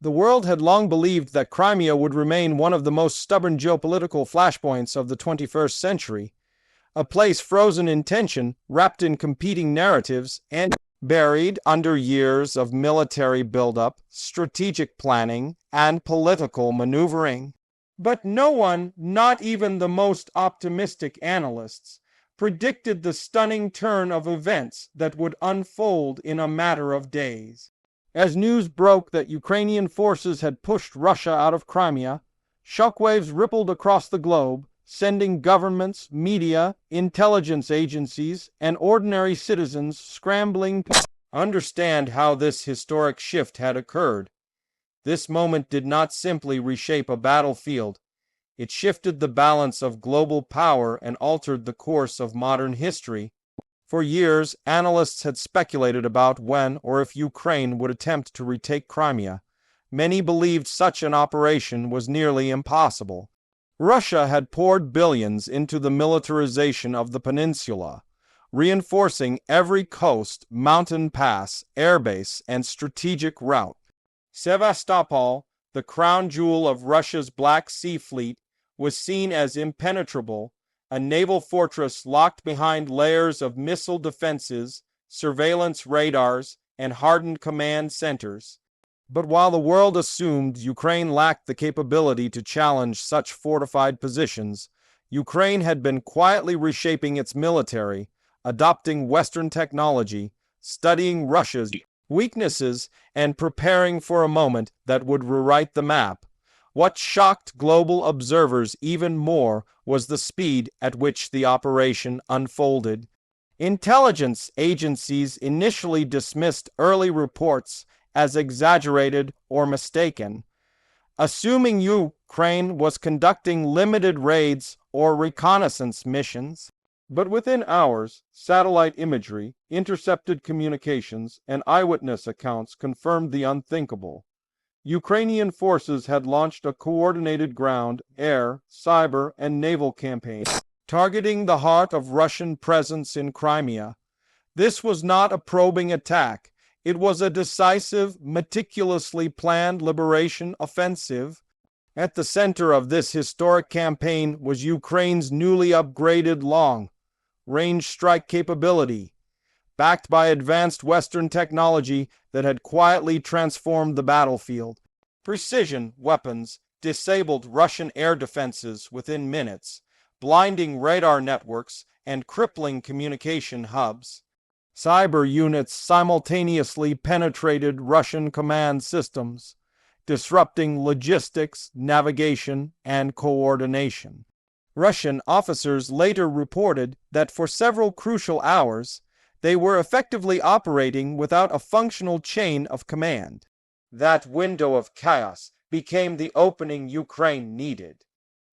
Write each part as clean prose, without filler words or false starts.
The world had long believed that Crimea would remain one of the most stubborn geopolitical flashpoints of the 21st century, a place frozen in tension, wrapped in competing narratives, and buried under years of military buildup, strategic planning, and political maneuvering. But no one, not even the most optimistic analysts, predicted the stunning turn of events that would unfold in a matter of days. As news broke that Ukrainian forces had pushed Russia out of Crimea, shockwaves rippled across the globe, sending governments, media, intelligence agencies, and ordinary citizens scrambling to understand how this historic shift had occurred. This moment did not simply reshape a battlefield. It shifted the balance of global power and altered the course of modern history. For years, analysts had speculated about when or if Ukraine would attempt to retake Crimea. Many believed such an operation was nearly impossible. Russia had poured billions into the militarization of the peninsula, reinforcing every coast, mountain pass, airbase, and strategic route. Sevastopol, the crown jewel of Russia's Black Sea Fleet, was seen as impenetrable, a naval fortress locked behind layers of missile defenses, surveillance radars, and hardened command centers. But while the world assumed Ukraine lacked the capability to challenge such fortified positions, Ukraine had been quietly reshaping its military, adopting Western technology, studying Russia's weaknesses, and preparing for a moment that would rewrite the map. What shocked global observers even more was the speed at which the operation unfolded. Intelligence agencies initially dismissed early reports as exaggerated or mistaken, assuming Ukraine was conducting limited raids or reconnaissance missions. But within hours, satellite imagery, intercepted communications, and eyewitness accounts confirmed the unthinkable. Ukrainian forces had launched a coordinated ground, air, cyber, and naval campaign, targeting the heart of Russian presence in Crimea. This was not a probing attack. It was a decisive, meticulously planned liberation offensive. At the center of this historic campaign was Ukraine's newly upgraded long-range strike capability, backed by advanced Western technology that had quietly transformed the battlefield. Precision weapons disabled Russian air defenses within minutes, blinding radar networks and crippling communication hubs. Cyber units simultaneously penetrated Russian command systems, disrupting logistics, navigation, and coordination. Russian officers later reported that for several crucial hours, they were effectively operating without a functional chain of command. That window of chaos became the opening Ukraine needed.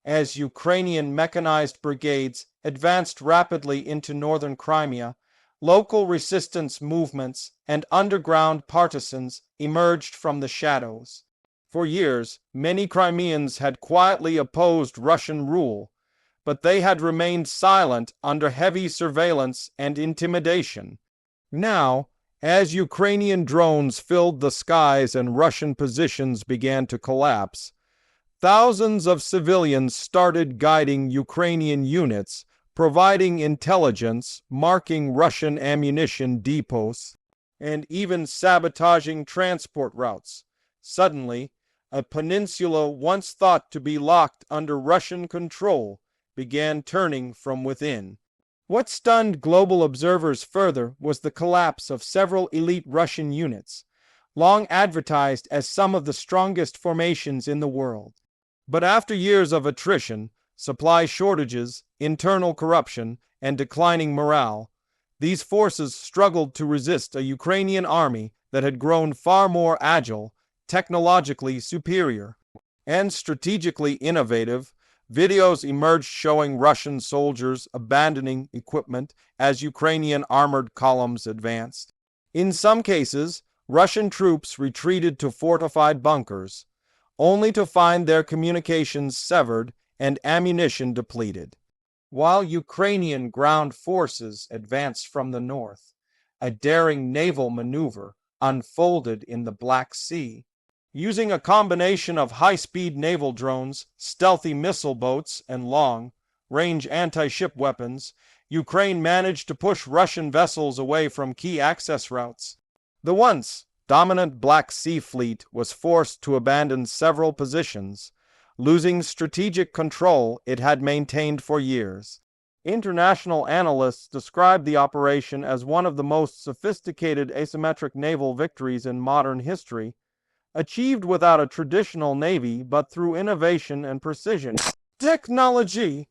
As Ukrainian mechanized brigades advanced rapidly into northern Crimea, local resistance movements and underground partisans emerged from the shadows. For years, many Crimeans had quietly opposed Russian rule, but they had remained silent under heavy surveillance and intimidation. Now, as Ukrainian drones filled the skies and Russian positions began to collapse, thousands of civilians started guiding Ukrainian units, providing intelligence, marking Russian ammunition depots, and even sabotaging transport routes. Suddenly, a peninsula once thought to be locked under Russian control began turning from within. What stunned global observers further was the collapse of several elite Russian units, long advertised as some of the strongest formations in the world. But after years of attrition, supply shortages, internal corruption, and declining morale, these forces struggled to resist a Ukrainian army that had grown far more agile, technologically superior, and strategically innovative. Videos emerged showing Russian soldiers abandoning equipment as Ukrainian armored columns advanced. In some cases, Russian troops retreated to fortified bunkers, only to find their communications severed and ammunition depleted. While Ukrainian ground forces advanced from the north, a daring naval maneuver unfolded in the Black Sea. Using a combination of high-speed naval drones, stealthy missile boats, and long-range anti-ship weapons, Ukraine managed to push Russian vessels away from key access routes. The once dominant Black Sea Fleet was forced to abandon several positions, losing strategic control it had maintained for years. International analysts describe the operation as one of the most sophisticated asymmetric naval victories in modern history, achieved without a traditional navy but through innovation and precision. Technology.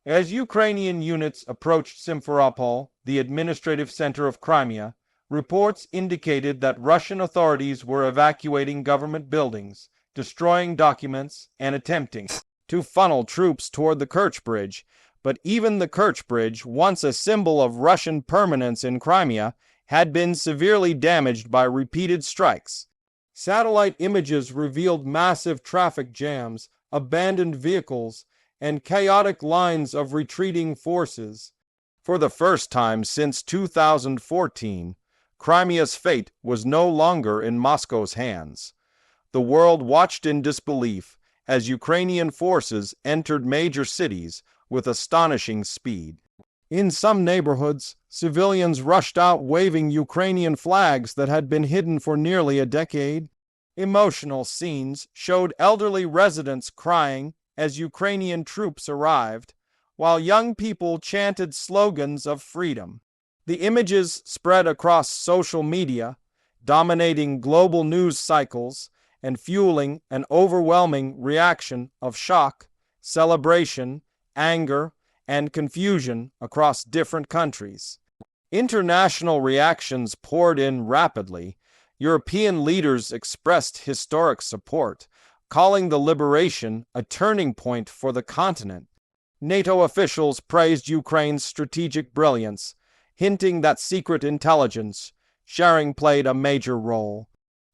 As Ukrainian units approached Simferopol, the administrative center of Crimea, reports indicated that Russian authorities were evacuating government buildings, destroying documents, and attempting to funnel troops toward the Kerch Bridge. But even the Kerch Bridge, once a symbol of Russian permanence in Crimea, had been severely damaged by repeated strikes. Satellite images revealed massive traffic jams, abandoned vehicles, and chaotic lines of retreating forces. For the first time since 2014, Crimea's fate was no longer in Moscow's hands. The world watched in disbelief as Ukrainian forces entered major cities with astonishing speed. In some neighborhoods, civilians rushed out waving Ukrainian flags that had been hidden for nearly a decade. Emotional scenes showed elderly residents crying as Ukrainian troops arrived, while young people chanted slogans of freedom. The images spread across social media, dominating global news cycles and fueling an overwhelming reaction of shock, celebration, anger, and confusion across different countries. International reactions poured in rapidly. European leaders expressed historic support, calling the liberation a turning point for the continent. NATO officials praised Ukraine's strategic brilliance, hinting that secret intelligence sharing played a major role.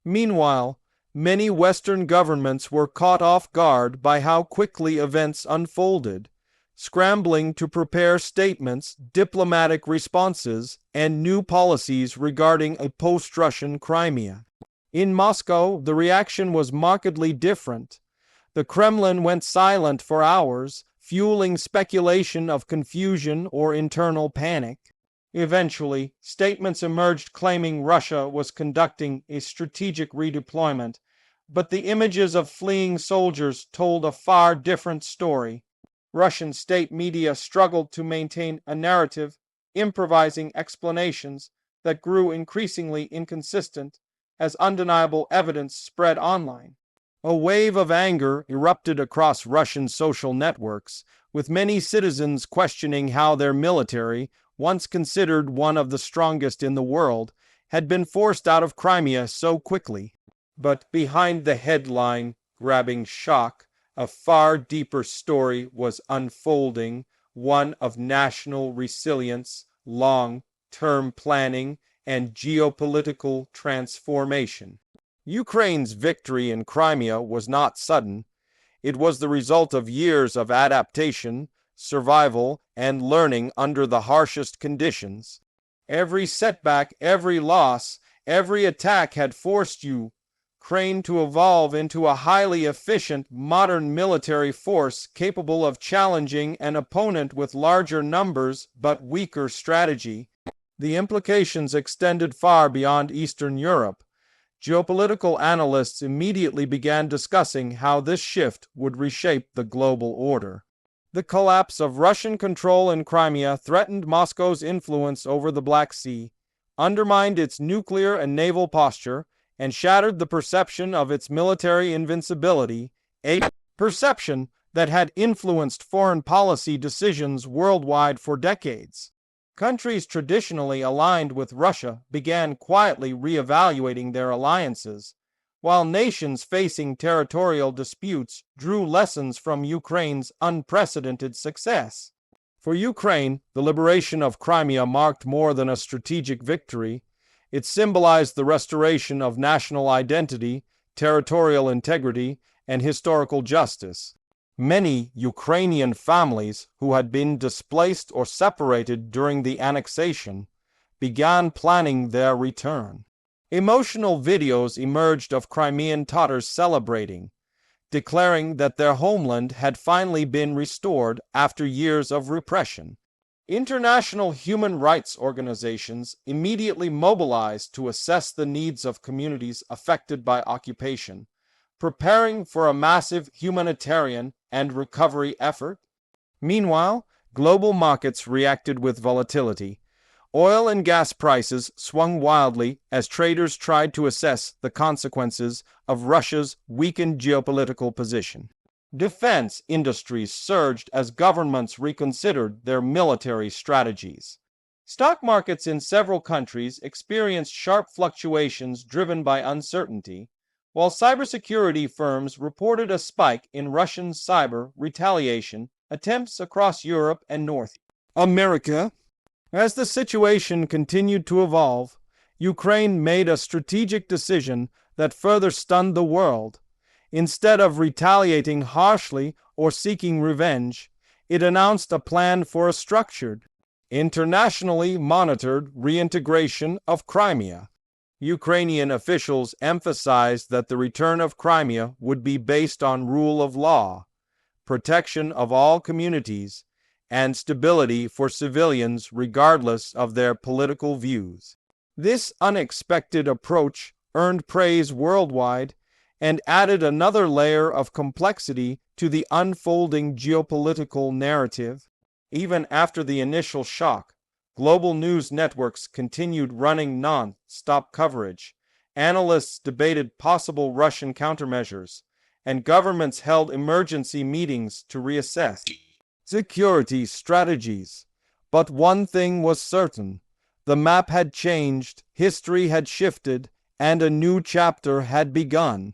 Meanwhile, many Western governments were caught off guard by how quickly events unfolded, scrambling to prepare statements, diplomatic responses, and new policies regarding a post-Russian Crimea. In Moscow, the reaction was markedly different. The Kremlin went silent for hours, fueling speculation of confusion or internal panic. Eventually, statements emerged claiming Russia was conducting a strategic redeployment, but the images of fleeing soldiers told a far different story. Russian state media struggled to maintain a narrative, improvising explanations that grew increasingly inconsistent as undeniable evidence spread online. A wave of anger erupted across Russian social networks, with many citizens questioning how their military, once considered one of the strongest in the world, had been forced out of Crimea so quickly. But behind the headline-grabbing shock, a far deeper story was unfolding, one of national resilience, long-term planning, and geopolitical transformation. Ukraine's victory in Crimea was not sudden. It was the result of years of adaptation, survival, and learning under the harshest conditions. Every setback, every loss, every attack had forced Ukraine to evolve into a highly efficient, modern military force capable of challenging an opponent with larger numbers but weaker strategy. The implications extended far beyond Eastern Europe. Geopolitical analysts immediately began discussing how this shift would reshape the global order. The collapse of Russian control in Crimea threatened Moscow's influence over the Black Sea, undermined its nuclear and naval posture, and shattered the perception of its military invincibility, a perception that had influenced foreign policy decisions worldwide for decades. Countries traditionally aligned with Russia began quietly reevaluating their alliances, while nations facing territorial disputes drew lessons from Ukraine's unprecedented success. For Ukraine, the liberation of Crimea marked more than a strategic victory. It symbolized the restoration of national identity, territorial integrity, and historical justice. Many Ukrainian families who had been displaced or separated during the annexation began planning their return. Emotional videos emerged of Crimean Tatars celebrating, declaring that their homeland had finally been restored after years of repression. International human rights organizations immediately mobilized to assess the needs of communities affected by occupation, preparing for a massive humanitarian and recovery effort. Meanwhile, global markets reacted with volatility. Oil and gas prices swung wildly as traders tried to assess the consequences of Russia's weakened geopolitical position. Defense industries surged as governments reconsidered their military strategies. Stock markets in several countries experienced sharp fluctuations driven by uncertainty, while cybersecurity firms reported a spike in Russian cyber retaliation attempts across Europe and North America. As the situation continued to evolve, Ukraine made a strategic decision that further stunned the world. Instead of retaliating harshly or seeking revenge, it announced a plan for a structured, internationally monitored reintegration of Crimea. Ukrainian officials emphasized that the return of Crimea would be based on rule of law, protection of all communities, and stability for civilians regardless of their political views. This unexpected approach earned praise worldwide and added another layer of complexity to the unfolding geopolitical narrative. Even after the initial shock, global news networks continued running non-stop coverage. Analysts debated possible Russian countermeasures, and governments held emergency meetings to reassess security strategies. But one thing was certain: the map had changed, history had shifted, and a new chapter had begun.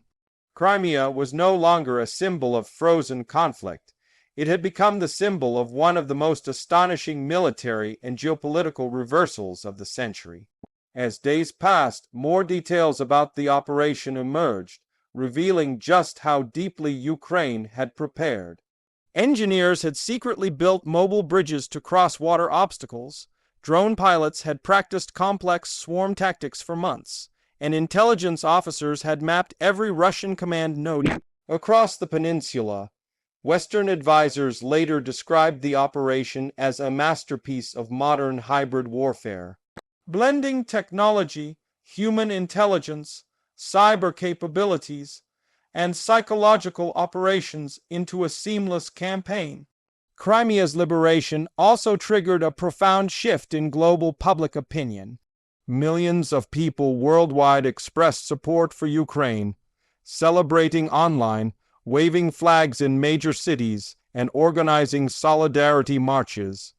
Crimea was no longer a symbol of frozen conflict. It had become the symbol of one of the most astonishing military and geopolitical reversals of the century. As days passed, more details about the operation emerged, revealing just how deeply Ukraine had prepared. Engineers had secretly built mobile bridges to cross water obstacles, drone pilots had practiced complex swarm tactics for months, and intelligence officers had mapped every Russian command node across the peninsula. Western advisors later described the operation as a masterpiece of modern hybrid warfare, blending technology, human intelligence, cyber capabilities, and psychological operations into a seamless campaign. Crimea's liberation also triggered a profound shift in global public opinion. Millions of people worldwide expressed support for Ukraine, celebrating online, waving flags in major cities, and organizing solidarity marches.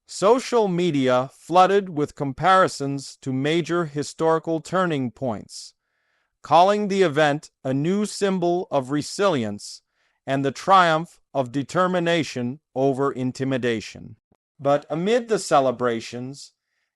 Social media flooded with comparisons to major historical turning points, calling the event a new symbol of resilience and the triumph of determination over intimidation. But amid the celebrations,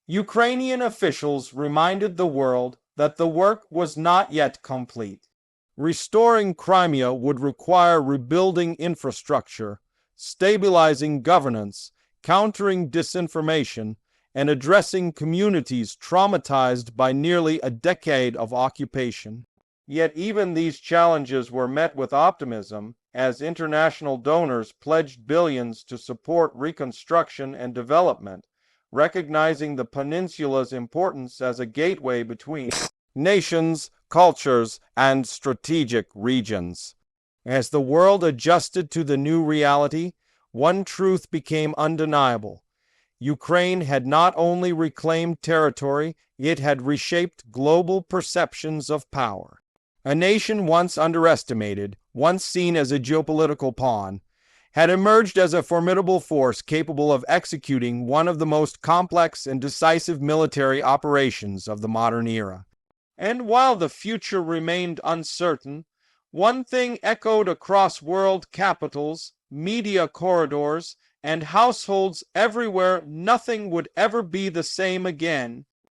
Ukrainian officials reminded the world that the work was not yet complete. Restoring Crimea would require rebuilding infrastructure, stabilizing governance, countering disinformation, and addressing communities traumatized by nearly a decade of occupation. Yet even these challenges were met with optimism, as international donors pledged billions to support reconstruction and development, recognizing the peninsula's importance as a gateway between nations, cultures, and strategic regions. As the world adjusted to the new reality, one truth became undeniable. Ukraine had not only reclaimed territory, it had reshaped global perceptions of power. A nation once underestimated, once seen as a geopolitical pawn, had emerged as a formidable force capable of executing one of the most complex and decisive military operations of the modern era. And while the future remained uncertain, one thing echoed across world capitals, media corridors, and households everywhere: nothing would ever be the same again.